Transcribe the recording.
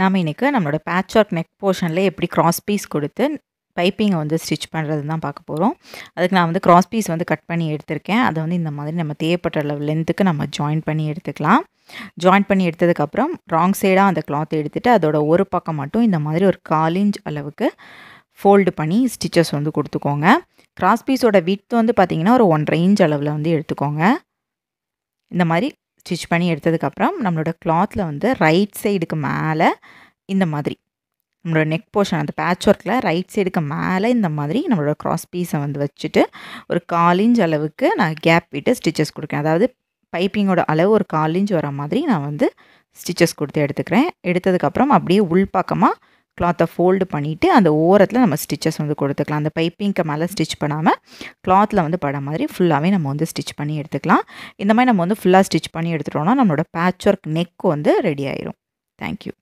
நாம இன்னைக்கு நம்மளோட பேட்ச் ஒர்க் நெக் போர்ஷன்ல எப்படி கிராஸ் பீஸ் கொடுத்து பைப்பிங்கை வந்து ஸ்டிச் பண்ணுறது தான் பார்க்க போகிறோம். அதுக்கு நான் வந்து கிராஸ் பீஸ் வந்து கட் பண்ணி எடுத்திருக்கேன். அதை வந்து இந்த மாதிரி நம்ம தேவைப்பட்ட அளவு லென்த்துக்கு நம்ம ஜாயின் பண்ணி எடுத்துக்கலாம். ஜாயின் பண்ணி எடுத்ததுக்கப்புறம் ராங் சைடாக அந்த கிளாத் எடுத்துகிட்டு அதோட ஒரு பக்கம் மட்டும் இந்த மாதிரி ஒரு 1/4 இன்ச் அளவுக்கு ஃபோல்டு பண்ணி ஸ்டிச்சஸ் வந்து கொடுத்துக்கோங்க. கிராஸ் பீஸோட விட்த் வந்து பார்த்திங்கன்னா ஒரு 1.5 இன்ச் அளவில் வந்து எடுத்துக்கோங்க. இந்த மாதிரி ஸ்டிச் பண்ணி எடுத்ததுக்கப்புறம் நம்மளோட கிளாத்தில் வந்து ரைட் சைடுக்கு மேலே இந்த மாதிரி நம்மளோட நெக் போர்ஷன் அந்த பேட்ச் ஒர்க்கில் ரைட் சைடுக்கு மேலே இந்த மாதிரி நம்மளோட கிராஸ் பீஸை வந்து வச்சுட்டு ஒரு 1/4 இன்ச் அளவுக்கு நான் கேப் விட்டு ஸ்டிச்சஸ் கொடுக்கேன். அதாவது பைப்பிங்கோட அளவு ஒரு 1/4 இன்ச் வர மாதிரி நான் வந்து ஸ்டிச்சஸ் கொடுத்து எடுத்துக்கிறேன். எடுத்ததுக்கப்புறம் அப்படியே உள்பக்கமாக கிளாத்தை ஃபோல்டு பண்ணிவிட்டு அந்த ஓரத்தில் நம்ம ஸ்டிச்சஸ் வந்து கொடுத்துக்கலாம். அந்த பைப்பிங்க்கு மேலே ஸ்டிச் பண்ணாமல் கிளாத்தில் வந்து பட மாதிரி ஃபுல்லாகவே நம்ம வந்து ஸ்டிச் பண்ணி எடுத்துக்கலாம். இந்த மாதிரி நம்ம வந்து ஃபுல்லாக ஸ்டிச் பண்ணி எடுத்துட்டோம்னா நம்மளோட பேட்ச் ஒர்க் நெக் வந்து ரெடி ஆயிரும். தேங்க்யூ.